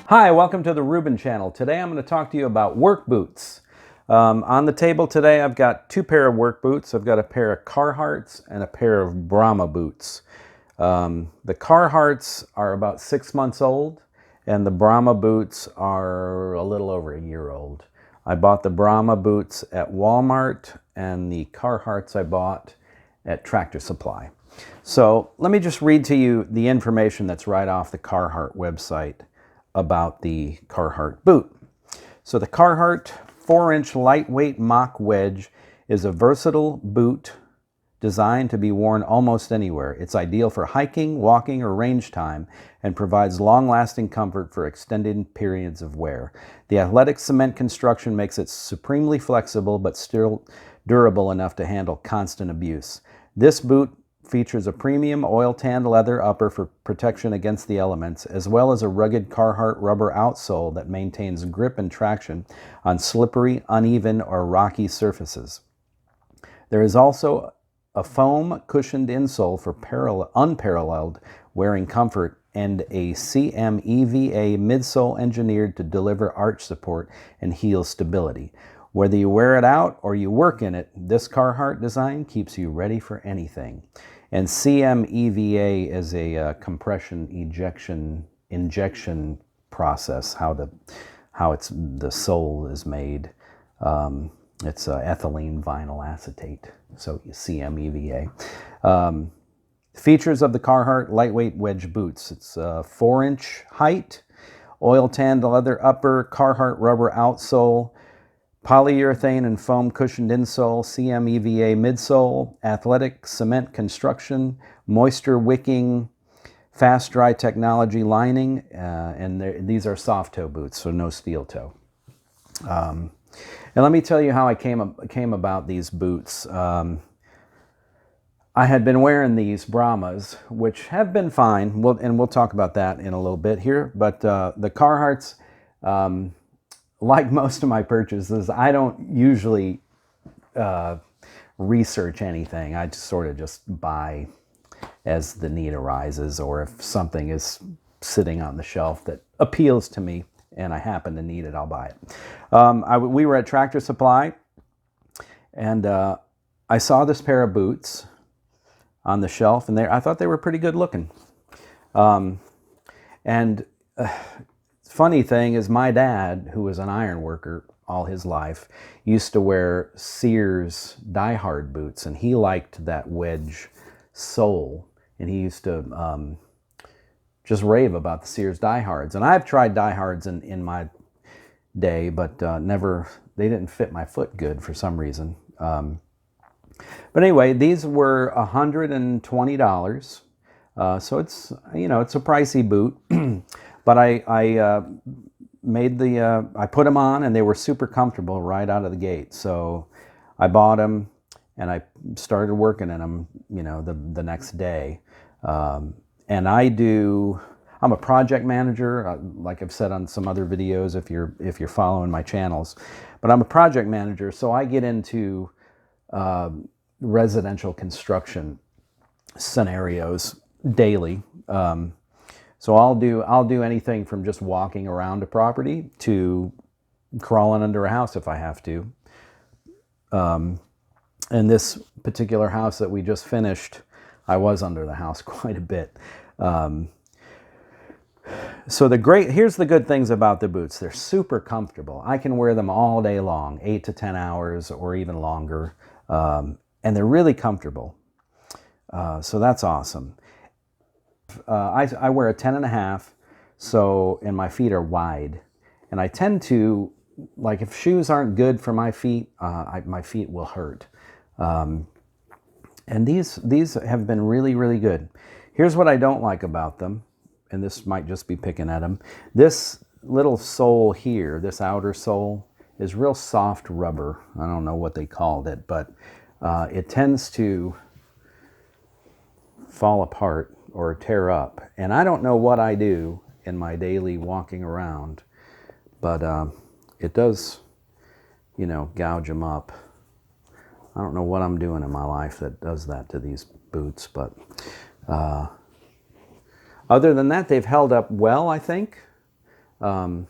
Hi, welcome to the Ruben channel. Today I'm going to talk to you about work boots. On the table today I've got two pair of work boots. I've got a pair of Carhartts and a pair of Brahma boots. The Carhartts are about 6 months old and the Brahma boots are a little over a year old. I bought the Brahma boots at Walmart and the Carhartts I bought at Tractor Supply. So let me just read to you the information that's right off the Carhartt website about the Carhartt boot. So the Carhartt 4-inch lightweight mock wedge is a versatile boot designed to be worn almost anywhere. It's ideal for hiking, walking, or range time and provides long-lasting comfort for extended periods of wear. The athletic cement construction makes it supremely flexible but still durable enough to handle constant abuse. This boot features a premium oil-tanned leather upper for protection against the elements, as well as a rugged Carhartt rubber outsole that maintains grip and traction on slippery, uneven, or rocky surfaces. There is also a foam cushioned insole for unparalleled wearing comfort and a CMEVA midsole engineered to deliver arch support and heel stability. Whether you wear it out or you work in it, this Carhartt design keeps you ready for anything. And CMEVA is a compression injection process, how the sole is made. It's ethylene vinyl acetate, so CMEVA. Features of the Carhartt lightweight wedge boots. It's 4-inch height, oil-tanned leather upper, Carhartt rubber outsole, polyurethane and foam cushioned insole, CMEVA midsole, athletic cement construction, moisture wicking, fast dry technology lining, and these are soft toe boots, so no steel toe. And let me tell you how I came about these boots. I had been wearing these Brahmas, which have been fine, and we'll talk about that in a little bit here, but the Carhartts, like most of my purchases, I don't usually research anything. I just sort of just buy as the need arises, or if something is sitting on the shelf that appeals to me and I happen to need it, I'll buy it. We were at Tractor Supply and I saw this pair of boots on the shelf and I thought they were pretty good looking. Funny thing is, my dad, who was an iron worker all his life, used to wear Sears Die-Hard boots, and he liked that wedge sole, and he used to just rave about the Sears Die-Hards. And I've tried Die-Hards in my day, but they didn't fit my foot good for some reason. But anyway, these were $120, so it's a pricey boot. But I put them on and they were super comfortable right out of the gate. So I bought them and I started working in them, the next day. And I'm a project manager, like I've said on some other videos if you're following my channels. But I'm a project manager, so I get into residential construction scenarios daily. So I'll do anything from just walking around a property to crawling under a house if I have to. And this particular house that we just finished, I was under the house quite a bit. So here's the good things about the boots. They're super comfortable. I can wear them all day long, 8 to 10 hours or even longer. And they're really comfortable. So that's awesome. I wear a 10.5, and my feet are wide, and I tend to, like, if shoes aren't good for my feet, my feet will hurt. And these have been really, really good. Here's what I don't like about them, and this might just be picking at them. This little sole here, this outer sole, is real soft rubber. I don't know what they called it, but it tends to fall apart or tear up, and I don't know what I do in my daily walking around, but it does, gouge them up. I don't know what I'm doing in my life that does that to these boots, but other than that, they've held up well, I think. Yeah,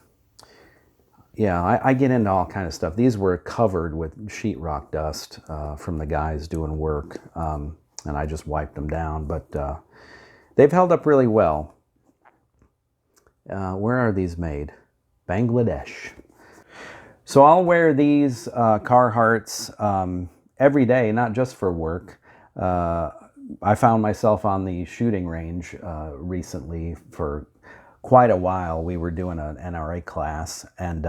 I get into all kind of stuff. These were covered with sheetrock dust from the guys doing work, and I just wiped them down. But they've held up really well. Where are these made? Bangladesh. So I'll wear these Carhartts every day, not just for work. I found myself on the shooting range recently for quite a while. We were doing an NRA class, and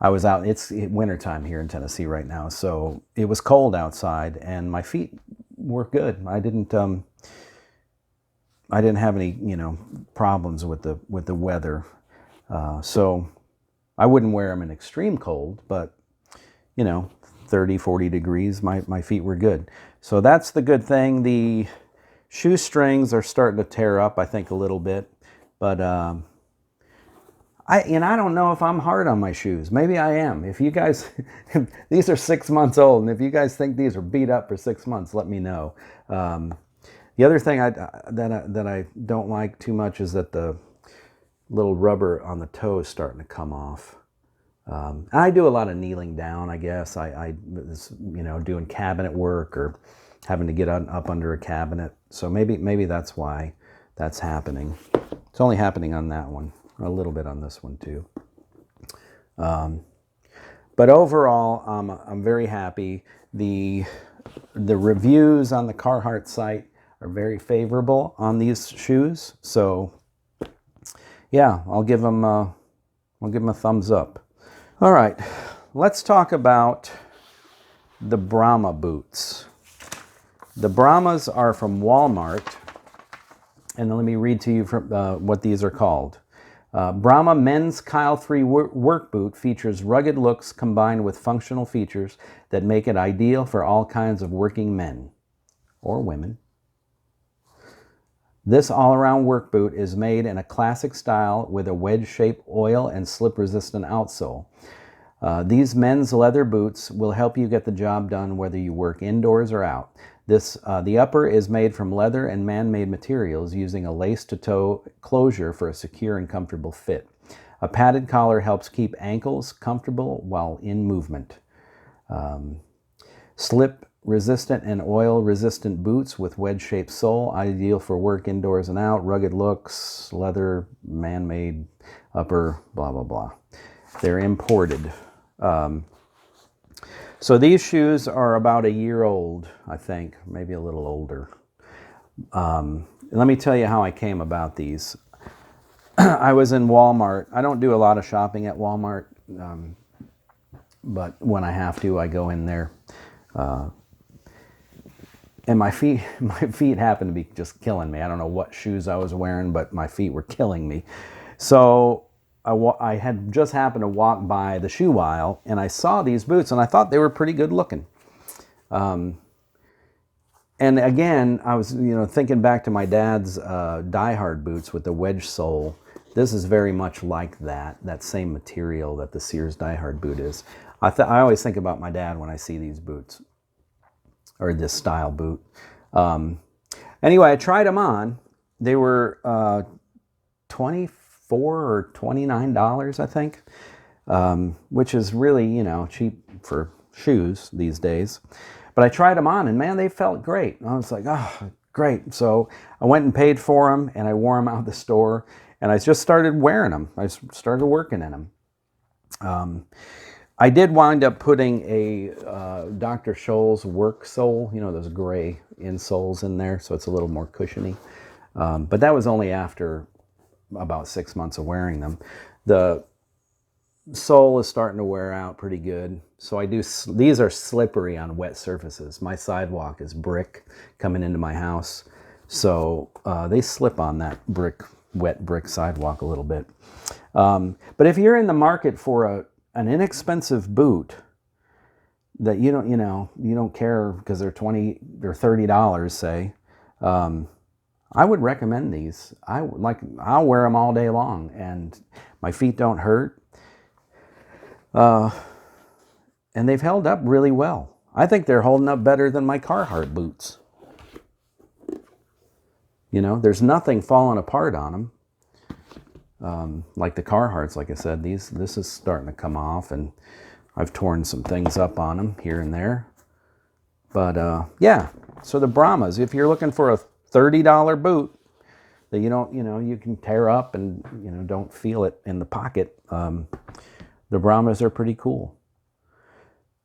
I was out. It's wintertime here in Tennessee right now, so it was cold outside, and my feet were good. I didn't have any, problems with the weather. So I wouldn't wear them in extreme cold, but 30, 40 degrees, my feet were good. So that's the good thing. The shoestrings are starting to tear up, I think, a little bit, but I don't know if I'm hard on my shoes. Maybe I am. If you guys, these are 6 months old, and if you guys think these are beat up for 6 months, let me know. The other thing that I don't like too much is that the little rubber on the toe is starting to come off. I do a lot of kneeling down, I guess. I doing cabinet work or having to get up under a cabinet. So maybe that's why that's happening. It's only happening on that one, a little bit on this one too. But overall, I'm very happy. The reviews on the Carhartt site are very favorable on these shoes. So yeah, I'll give them a thumbs up. All right, let's talk about the Brahma boots. The Brahmas are from Walmart, and let me read to you from what these are called. Brahma Men's Kyle-Free Work Boot features rugged looks combined with functional features that make it ideal for all kinds of working men or women. This all-around work boot is made in a classic style with a wedge-shaped oil and slip-resistant outsole. These men's leather boots will help you get the job done whether you work indoors or out. The upper is made from leather and man-made materials using a lace-to-toe closure for a secure and comfortable fit. A padded collar helps keep ankles comfortable while in movement. Slip-resistant and oil-resistant boots with wedge-shaped sole, ideal for work indoors and out. Rugged looks, leather, man-made upper, blah, blah, blah. They're imported. So these shoes are about a year old, I think, maybe a little older. Let me tell you how I came about these. I was in Walmart. I don't do a lot of shopping at Walmart, but when I have to, I go in there. And my feet happened to be just killing me. I don't know what shoes I was wearing, but my feet were killing me. So I had just happened to walk by the shoe aisle, and I saw these boots, and I thought they were pretty good looking. And again, I was thinking back to my dad's Die Hard boots with the wedge sole. This is very much like that same material that the Sears Die Hard boot is. I always think about my dad when I see these boots, or this style boot. Anyway, I tried them on. They were $24 or $29, I think, which is really, cheap for shoes these days. But I tried them on, and man, they felt great. I was like, oh, great. So I went and paid for them, and I wore them out the store, and I just started wearing them. I started working in them. I did wind up putting a Dr. Scholl's work sole, those gray insoles in there, so it's a little more cushiony. But that was only after about 6 months of wearing them. The sole is starting to wear out pretty good. So these are slippery on wet surfaces. My sidewalk is brick coming into my house. So they slip on that wet brick sidewalk a little bit. But if you're in the market for an inexpensive boot that you don't care because they're $20 or $30, say, I would recommend these. I'll wear them all day long, and my feet don't hurt. And they've held up really well. I think they're holding up better than my Carhartt boots. There's nothing falling apart on them. Like the Carhartts, like I said, this is starting to come off, and I've torn some things up on them here and there. But yeah, so the Brahmas, if you're looking for a $30 boot that you can tear up and don't feel it in the pocket, the Brahmas are pretty cool.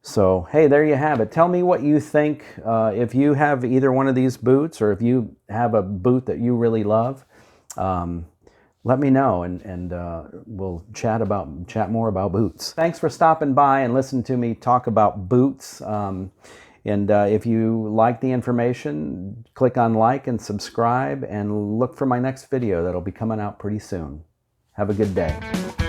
So hey, there you have it. Tell me what you think. If you have either one of these boots, or if you have a boot that you really love, let me know, and we'll chat more about boots. Thanks for stopping by and listening to me talk about boots. And if you like the information, click on like and subscribe, and look for my next video that'll be coming out pretty soon. Have a good day.